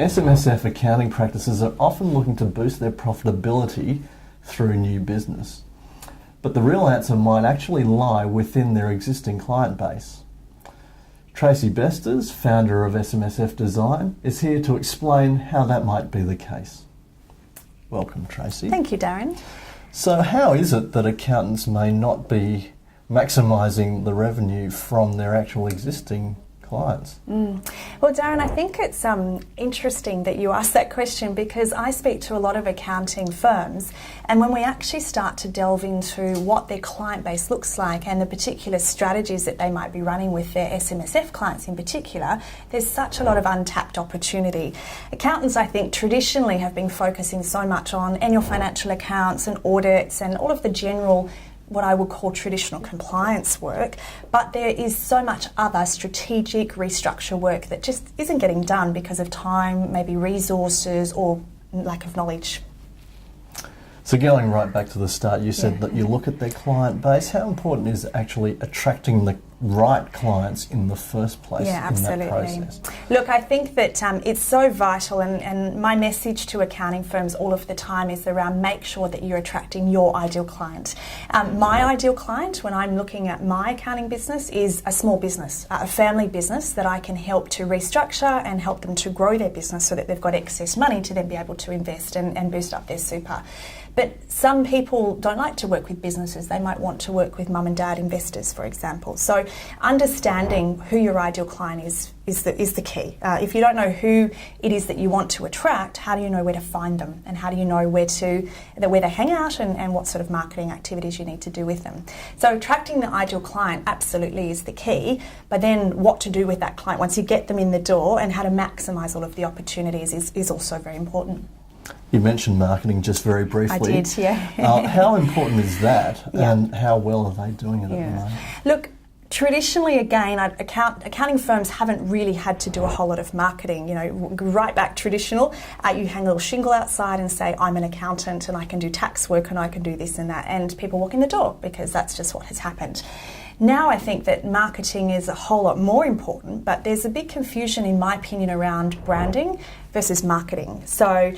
SMSF accounting practices are often looking to boost their profitability through new business. But the real answer might actually lie within their existing client base. Tracy Besters, founder of SMSF Design, is here to explain how that might be the case. Welcome, Tracy. Thank you, Darren. So how is it that accountants may not be maximising the revenue from their actual existing clients? Well, Darren, I think it's interesting that you asked that question, because I speak to a lot of accounting firms, and when we actually start to delve into what their client base looks like and the particular strategies that they might be running with their SMSF clients in particular, there's such a lot of untapped opportunity. Accountants, I think, traditionally have been focusing so much on annual financial accounts and audits and all of the general what I would call traditional compliance work, but there is so much other strategic restructure work that just isn't getting done because of time, maybe resources, or lack of knowledge. So going right back to the start, you said that you look at their client base. How important is actually attracting the right clients in the first place in that process? Look, I think that it's so vital, and my message to accounting firms all of the time is around make sure that you're attracting your ideal client. My ideal client, when I'm looking at my accounting business, is a small business, a family business that I can help to restructure and help them to grow their business so that they've got excess money to then be able to invest and boost up their super. But some people don't like to work with businesses. They might want to work with mum and dad investors, for example. So understanding who your ideal client is the key. If you don't know who it is that you want to attract, how do you know where to find them? And how do you know where they hang out and what sort of marketing activities you need to do with them? So attracting the ideal client absolutely is the key, but then what to do with that client once you get them in the door and how to maximise all of the opportunities is also very important. You mentioned marketing just very briefly. I did, yeah. How important is that, and how well are they doing it at the moment? Look, traditionally, again, accounting firms haven't really had to do a whole lot of marketing. You know, right back traditional, you hang a little shingle outside and say, I'm an accountant and I can do tax work and I can do this and that, and people walk in the door because that's just what has happened. Now I think that marketing is a whole lot more important, but there's a big confusion, in my opinion, around branding versus marketing. So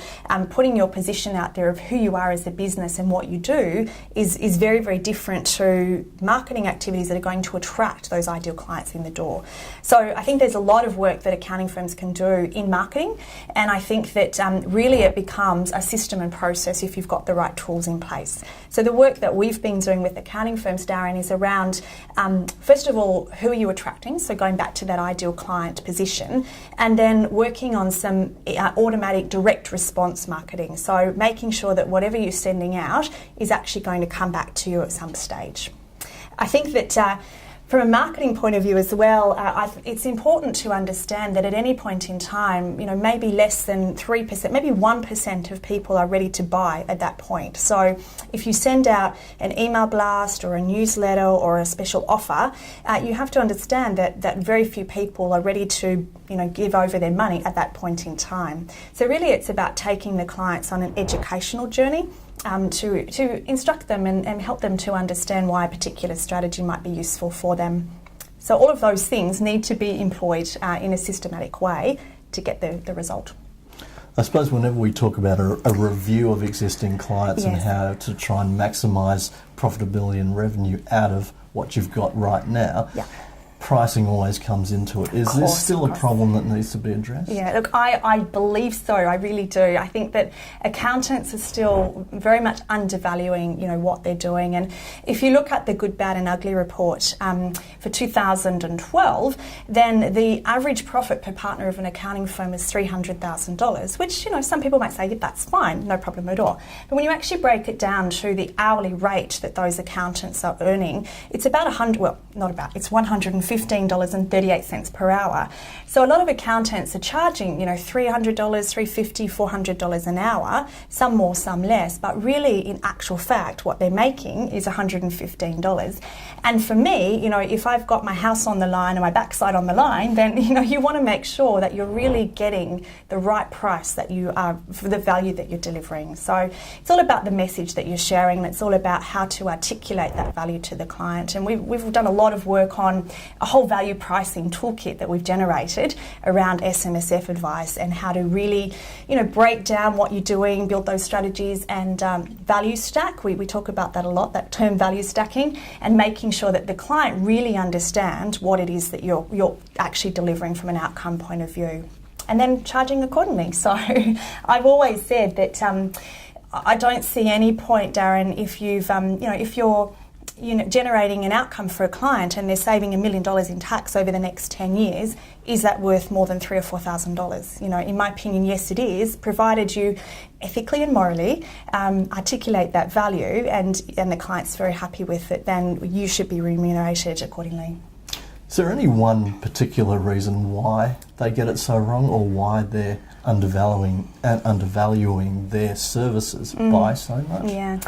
putting your position out there of who you are as a business and what you do is very, very different to marketing activities that are going to attract those ideal clients in the door. So I think there's a lot of work that accounting firms can do in marketing, and I think that really it becomes a system and process if you've got the right tools in place. So the work that we've been doing with accounting firms, Darren, is around first of all, who are you attracting? So going back to that ideal client position, and then working on some automatic direct response marketing. So making sure that whatever you're sending out is actually going to come back to you at some stage. I think that from a marketing point of view as well, it's important to understand that at any point in time, you know, maybe less than 3%, maybe 1% of people are ready to buy at that point. So if you send out an email blast or a newsletter or a special offer, you have to understand that very few people are ready to, you know, give over their money at that point in time. So really it's about taking the clients on an educational journey to instruct them and help them to understand why a particular strategy might be useful for them. So all of those things need to be employed in a systematic way to get the result. I suppose whenever we talk about a review of existing clients and how to try and maximise profitability and revenue out of what you've got right now, pricing always comes into it. Is this still a problem that needs to be addressed? Yeah, look, I believe so. I really do. I think that accountants are still very much undervaluing, you know, what they're doing. And if you look at the Good, Bad and Ugly report for 2012, then the average profit per partner of an accounting firm is $300,000, which, you know, some people might say, yeah, that's fine, no problem at all. But when you actually break it down to the hourly rate that those accountants are earning, it's about it's $115.38 per hour. So a lot of accountants are charging, you know, $300, $350, $400 an hour, some more, some less, but really in actual fact what they're making is $115. And for me, you know, if I've got my house on the line and my backside on the line, then, you know, you want to make sure that you're really getting the right price that you are for the value that you're delivering. So it's all about the message that you're sharing, and it's all about how to articulate that value to the client. And we've done a lot of work on a whole value pricing toolkit that we've generated around SMSF advice and how to really, break down what you're doing, build those strategies, and value stack. We talk about that a lot, that term value stacking, and making sure that the client really understand what it is that you're actually delivering from an outcome point of view, and then charging accordingly. So I've always said that I don't see any point, Darren, if you've if you're generating an outcome for a client and they're saving $1 million in tax over the next 10 years, is that worth more than $3,000 or $4,000? In my opinion, yes, it is, provided you ethically and morally articulate that value and the client's very happy with it, then you should be remunerated accordingly. Is there any one particular reason why they get it so wrong, or why they're undervaluing their services by so much? Yeah.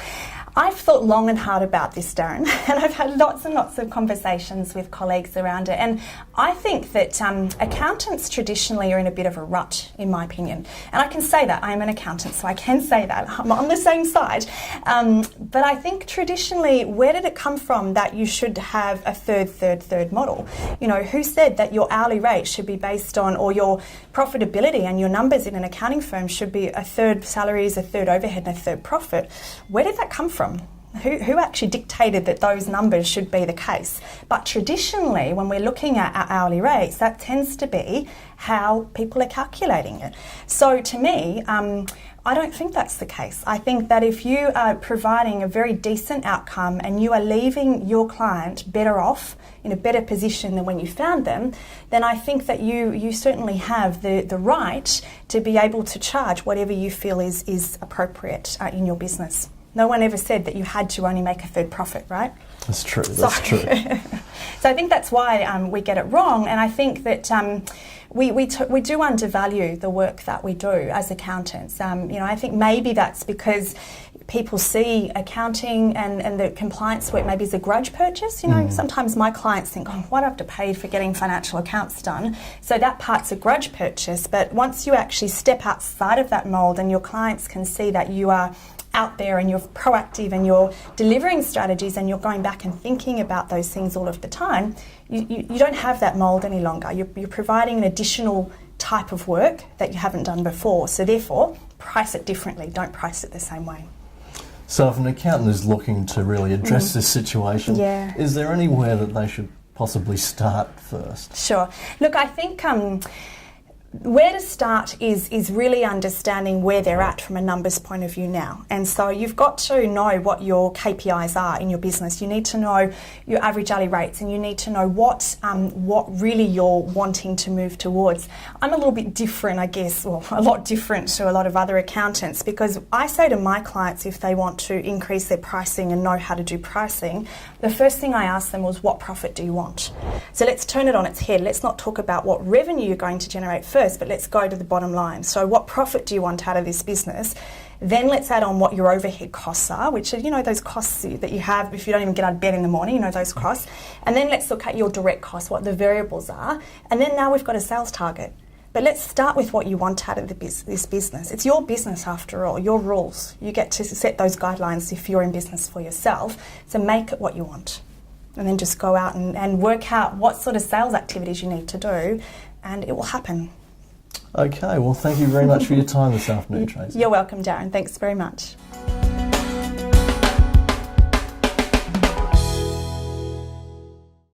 I've thought long and hard about this, Darren, and I've had lots and lots of conversations with colleagues around it. And I think that accountants traditionally are in a bit of a rut, in my opinion. And I can say that. I am an accountant, so I can say that. I'm on the same side. But I think traditionally, where did it come from that you should have a third model? Who said that your hourly rate should be based on, or your profitability and your numbers in an accounting firm should be a third salaries, a third overhead, and a third profit? Where did that come from? Who actually dictated that those numbers should be the case? But traditionally, when we're looking at our hourly rates, that tends to be how people are calculating it. So to me, I don't think that's the case. I think that if you are providing a very decent outcome and you are leaving your client better off, in a better position than when you found them, then I think that you certainly have the right to be able to charge whatever you feel is appropriate in your business. No one ever said that you had to only make a third profit, right? That's true, that's true. So I think that's why we get it wrong, and I think that we do undervalue the work that we do as accountants. I think maybe that's because people see accounting and the compliance work maybe as a grudge purchase. Sometimes my clients think, why do I have to pay for getting financial accounts done? So that part's a grudge purchase, but once you actually step outside of that mould and your clients can see that you are out there and you're proactive and you're delivering strategies and you're going back and thinking about those things all of the time, you don't have that mould any longer. You're providing an additional type of work that you haven't done before. So therefore, price it differently. Don't price it the same way. So if an accountant is looking to really address this situation, is there anywhere that they should possibly start first? Sure. Look, I think where to start is really understanding where they're at from a numbers point of view now. And so you've got to know what your KPIs are in your business. You need to know your average hourly rates, and you need to know what really you're wanting to move towards. I'm a little bit different, I guess, well, a lot different to a lot of other accountants, because I say to my clients, if they want to increase their pricing and know how to do pricing, the first thing I ask them was, what profit do you want? So let's turn it on its head. Let's not talk about what revenue you're going to generate first, but let's go to the bottom line. So what profit do you want out of this business? Then let's add on what your overhead costs are, which are, those costs that you have if you don't even get out of bed in the morning, those costs. And then let's look at your direct costs, what the variables are. And then now we've got a sales target. But let's start with what you want out of this business. It's your business after all, your rules. You get to set those guidelines if you're in business for yourself. So make it what you want. And then just go out and work out what sort of sales activities you need to do, and it will happen. Okay, well, thank you very much for your time this afternoon, Tracy. You're welcome, Darren. Thanks very much.